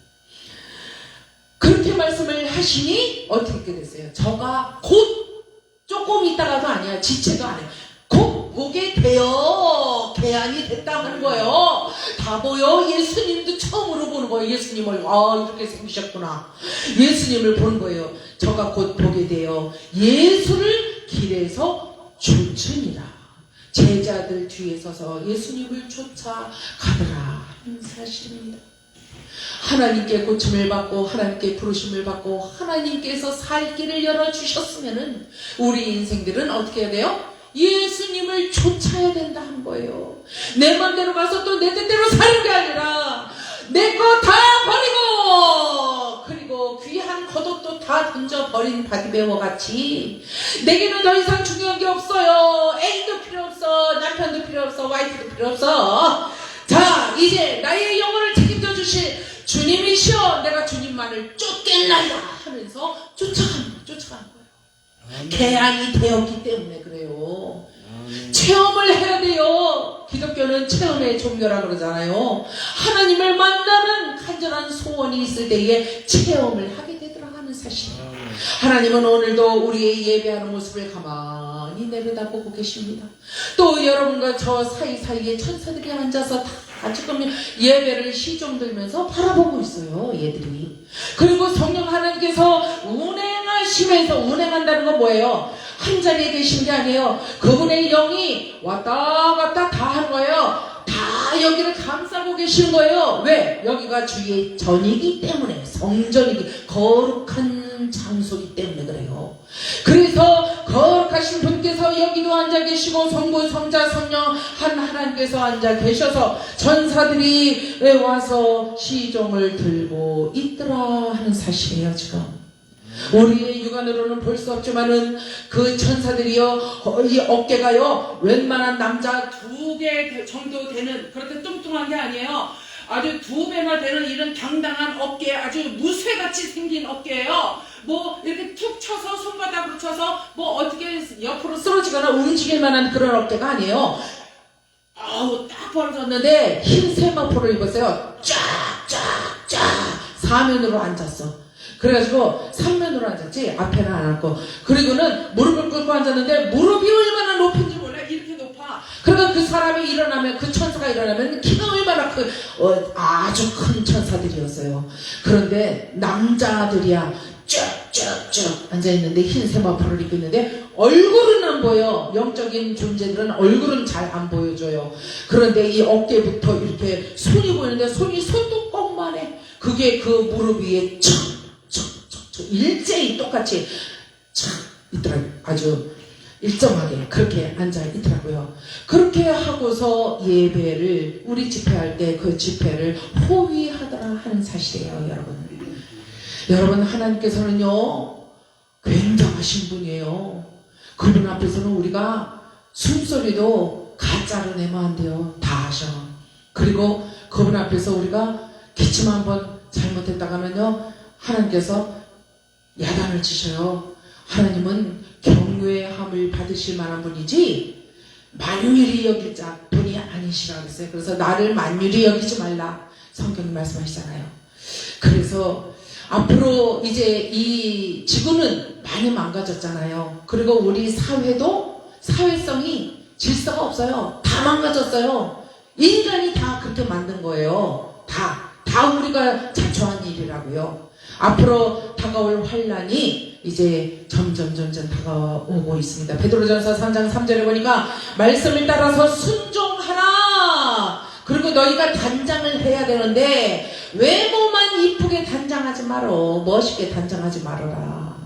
그렇게 말씀을 하시니 어떻게 됐어요? 저가 곧 조금 있다가도 아니야. 지체도 안 해. 곧 보게 되어 개안이 됐다 하는 거예요. 다 보여. 예수님도 처음으로 보는 거예요. 예수님을 이렇게 생기셨구나. 예수님을 보는 거예요. 저가 곧 보게 되어 예수를 길에서 쫓으니라. 제자들 뒤에 서서 예수님을 쫓아가더라 하는 사실입니다. 하나님께 고침을 받고 하나님께 부르심을 받고 하나님께서 살 길을 열어주셨으면은 우리 인생들은 어떻게 해야 돼요? 예수님을 쫓아야 된다 하는 거예요. 내 맘대로 가서 또 내 뜻대로 사는 게 아니라 내 거 다 버리고 그리고 귀한 겉옷도 다 던져버린 바디메오 같이 내게는 더 이상 중요한 게 없어요. 애인도 필요 없어. 남편도 필요 없어. 와이프도 필요 없어. 자 이제 나의 영혼을 책임져 주실 주님이시여 내가 주님만을 쫓길라야 하면서 쫓아가는 거예요. 개안이 되었기 때문에 그래요. 체험을 해야 돼요. 기독교는 체험의 종교라 그러잖아요. 하나님을 만나는 간절한 소원이 있을 때에 체험을 하게 되더라 하는 사실. 하나님은 오늘도 우리의 예배하는 모습을 가만히 내려다보고 계십니다. 또 여러분과 저 사이사이에 천사들이 앉아서 다 지금 예배를 시종 들면서 바라보고 있어요. 얘들이. 그리고 성령 하나님께서 운행한다는 건 뭐예요? 한 자리에 계신 게 아니에요. 그분의 영이 왔다 갔다 다 하는 거예요. 다 여기를 감싸고 계시는 거예요. 왜? 여기가 주의 전이기 때문에, 성전이기, 거룩한 장소이기 때문에 그래요. 그래서 거룩하신 분께서 여기도 앉아 계시고 성부, 성자, 성령 한 하나님께서 앉아 계셔서 전사들이 와서 시종을 들고 있더라 하는 사실이에요. 지금 우리의 육안으로는 볼 수 없지만은 그 천사들이요 이 어깨가요 웬만한 남자 2개 정도 되는 그렇게 뚱뚱한 게 아니에요. 아주 2배나 되는 이런 당당한 어깨, 아주 무쇠같이 생긴 어깨예요. 이렇게 툭 쳐서 손바닥으로 쳐서 어떻게 옆으로 쓰러지거나 움직일 만한 그런 어깨가 아니에요. 딱 벌어졌는데 흰 세마포를 입었어요. 쫙쫙쫙 사면으로 앉았어. 그래가지고 3면으로 앉았지 앞에는 안 앉고 그리고는 무릎을 꿇고 앉았는데 무릎이 얼마나 높은지 몰라. 이렇게 높아. 그러니까 그 사람이 일어나면 그 천사가 일어나면 키가 얼마나 아주 큰 천사들이었어요. 그런데 남자들이야 쭉쭉쭉 앉아있는데 흰 세마포를 입고 있는데 얼굴은 안 보여. 영적인 존재들은 얼굴은 잘 안 보여줘요. 그런데 이 어깨부터 이렇게 손이 보이는데 손이 손뚜껑만 해. 그게 그 무릎 위에 척척척척 일제히 똑같이 착 있더라고요. 아주 일정하게 그렇게 앉아 있더라고요. 그렇게 하고서 예배를 우리 집회할 때 그 집회를 호위하더라 하는 사실이에요. 여러분 하나님께서는요 굉장하신 분이에요. 그분 앞에서는 우리가 숨소리도 가짜로 내면 안 돼요. 다 하셔. 그리고 그분 앞에서 우리가 기침 한번 잘못했다가는요 하나님께서 야단을 치셔요. 하나님은 경외함을 받으실 만한 분이지 만유리 여길 분이 아니시라 그랬어요. 그래서 나를 만유리 여기지 말라 성경이 말씀하시잖아요. 그래서 앞으로 이제 이 지구는 많이 망가졌잖아요. 그리고 우리 사회도 사회성이 질서가 없어요. 다 망가졌어요. 인간이 다 그렇게 만든 거예요. 다 우리가 자초한 일이라고요. 앞으로 다가올 환란이 이제 점점 다가오고 있습니다. 베드로전서 3장 3절에 보니까 말씀을 따라서 순종하라. 그리고 너희가 단장을 해야 되는데 외모만 이쁘게 단장하지 말어. 멋있게 단장하지 말아라.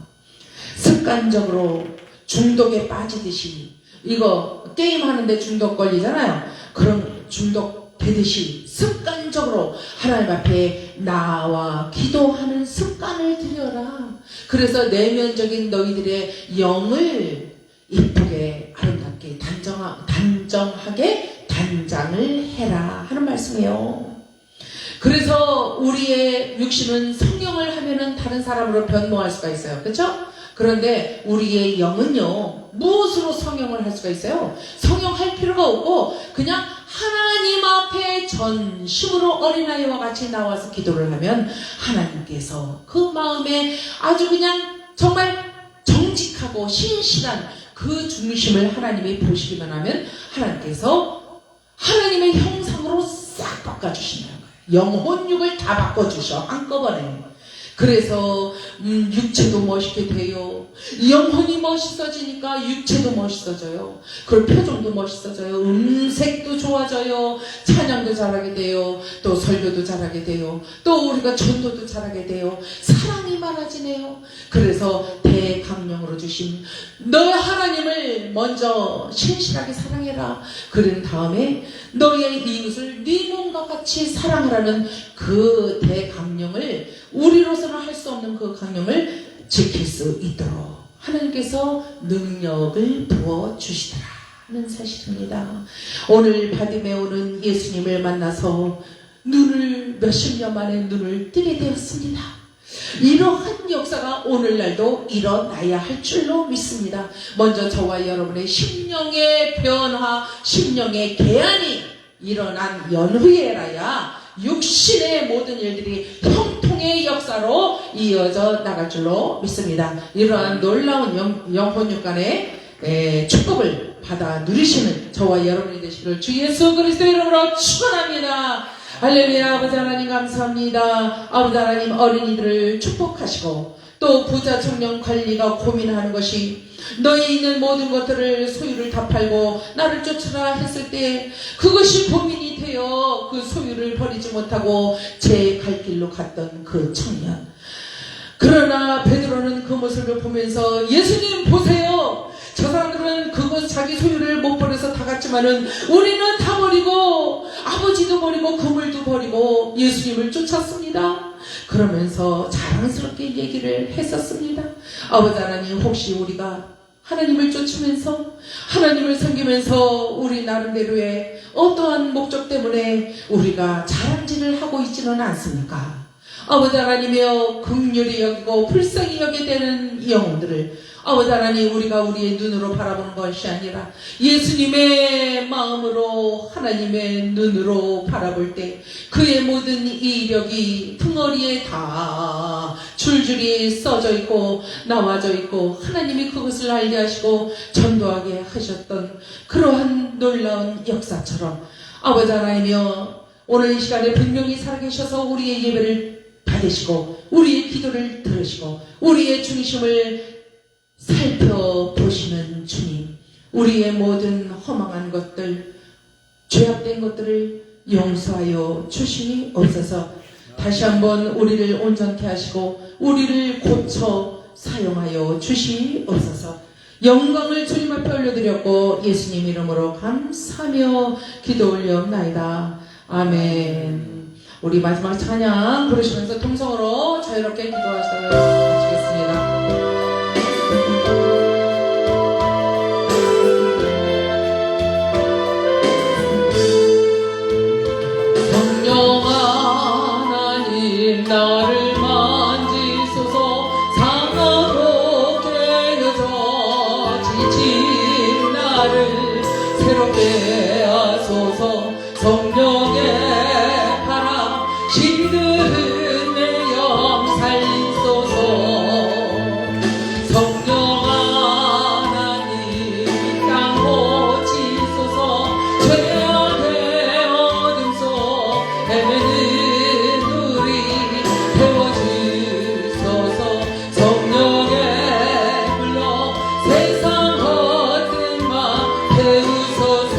습관적으로 중독에 빠지듯이 이거 게임하는데 중독 걸리잖아요. 그런 중독 되듯이 습관적으로 하나님 앞에 나와 기도하는 습관을 들여라. 그래서 내면적인 너희들의 영을 이쁘게 아름답게 단정하게 단장을 해라 하는 말씀이에요. 그래서 우리의 육신은 성령을 하면은 다른 사람으로 변모할 수가 있어요. 그렇죠? 그런데 우리의 영은요 무엇으로 성령을 할 수가 있어요? 성령할 필요가 없고 그냥 하나님 앞에 전심으로 어린아이와 같이 나와서 기도를 하면 하나님께서 그 마음에 아주 그냥 정말 정직하고 신실한 그 중심을 하나님이 보시기만 하면 하나님께서 하나님의 형상으로 싹 바꿔주신다는 거예요. 영혼육을 다 바꿔주셔 한꺼번에. 그래서 육체도 멋있게 돼요. 영혼이 멋있어지니까 육체도 멋있어져요. 그리고 표정도 멋있어져요. 음색도 좋아져요. 찬양도 잘하게 돼요. 또 설교도 잘하게 돼요. 또 우리가 전도도 잘하게 돼요. 사랑이 많아지네요. 그래서 대강령으로 주신 너의 하나님을 먼저 신실하게 사랑해라. 그런 다음에 너의 이웃을 네 몸과 같이 사랑하라는 그 대강령을 우리로서는 할 수 없는 그 강령을 지킬 수 있도록 하나님께서 능력을 부어주시더라는 사실입니다. 오늘 바디메오는 예수님을 만나서 눈을 몇십 년 만에 눈을 뜨게 되었습니다. 이러한 역사가 오늘날도 일어나야 할 줄로 믿습니다. 먼저 저와 여러분의 심령의 변화, 심령의 개안이 일어난 연후에라야 육신의 모든 일들이 형통의 역사로 이어져 나갈 줄로 믿습니다. 이러한 놀라운 영혼육간의 축복을 받아 누리시는 저와 여러분이 되시기를 주 예수 그리스도 이름으로 축원합니다. 할렐루야. 아버지 하나님 감사합니다. 아버지 하나님 어린이들을 축복하시고 또 부자 청년 관리가 고민하는 것이 너희 있는 모든 것들을 소유를 다 팔고 나를 쫓으라 했을 때 그것이 고민이 되어 그 소유를 버리지 못하고 제 갈 길로 갔던 그 청년. 그러나 베드로는 그 모습을 보면서 예수님 보세요. 저 사람들은 그것 자기 소유를 못 버려서 다 갔지만은 우리는 다 버리고 아버지도 버리고 그물도 버리고 예수님을 쫓았습니다. 그러면서 자랑스럽게 얘기를 했었습니다. 아버지 하나님, 혹시 우리가 하나님을 쫓으면서 하나님을 섬기면서 우리 나름대로의 어떠한 목적 때문에 우리가 자랑질을 하고 있지는 않습니까? 아버지 하나님이여 긍휼히 여기고 불쌍히 여기게 되는 이 영혼들을 아버지 하나님, 우리가 우리의 눈으로 바라보는 것이 아니라 예수님의 마음으로 하나님의 눈으로 바라볼 때 그의 모든 이력이 등어리에 다 줄줄이 써져 있고 나와져 있고 하나님이 그것을 알게 하시고 전도하게 하셨던 그러한 놀라운 역사처럼 아버지 하나님이여 오늘 이 시간에 분명히 살아계셔서 우리의 예배를 받으시고 우리의 기도를 들으시고 우리의 중심을 살펴보시는 주님, 우리의 모든 허망한 것들, 죄악된 것들을 용서하여 주시옵소서. 다시 한번 우리를 온전케 하시고 우리를 고쳐 사용하여 주시옵소서. 영광을 주님 앞에 올려드렸고 예수님 이름으로 감사하며 기도 올려옵나이다. 아멘. 우리 마지막 찬양 부르시면서 통성으로 자유롭게 기도하시겠습니다. 성령 하나님 나를 만지소서. 상하고 깨어져 지친 나를 새롭게 하소서. 성령의 바람 시들은 내 영 살리소서. 성령 하나님 땅 고치소서. 죄악의 어둠 속 헤매는 우리 태워주소서. 성령의 불러 세상 헛된 맘 태우소서.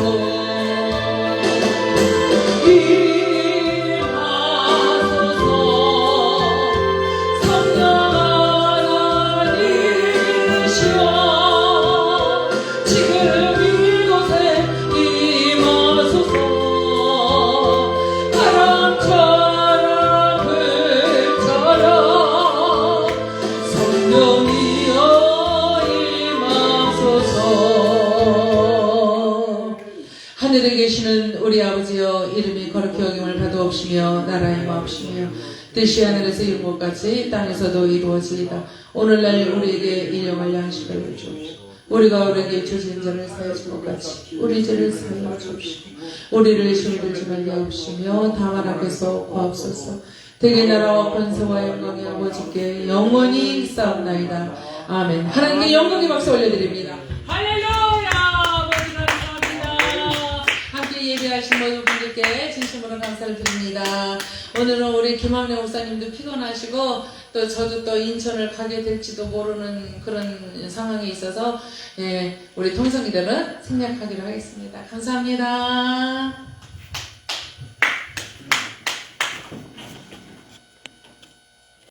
하늘에 계시는 우리 아버지여, 이름이 거룩히 여김을 받아옵시며 나라의 마옵시며 뜻이 하늘에서 이룬 것 같이 땅에서도 이루어지이다. 오늘날 우리에게 일용할 양식을 주옵시고 우리가 우리에게 죄진 자를 사하여 줄 것 같이 우리 죄를 사하여 주옵시고 우리를 시험에 들지 말게 하옵시며 다만 앞에서 구하옵소서. 대개 나라와 권세와 영광이 아버지께 영원히 있사옵나이다. 아멘. 하나님께 영광의 박수 올려드립니다. 할렐루야. 아버지 감사합니다. 함께 예배하신 모든 분들께 진심으로 감사를 드립니다. 오늘은 우리 김학래 목사님도 피곤하시고 또 저도 또 인천을 가게 될지도 모르는 그런 상황이 있어서 우리 통성이들은 생략하기로 하겠습니다. 감사합니다.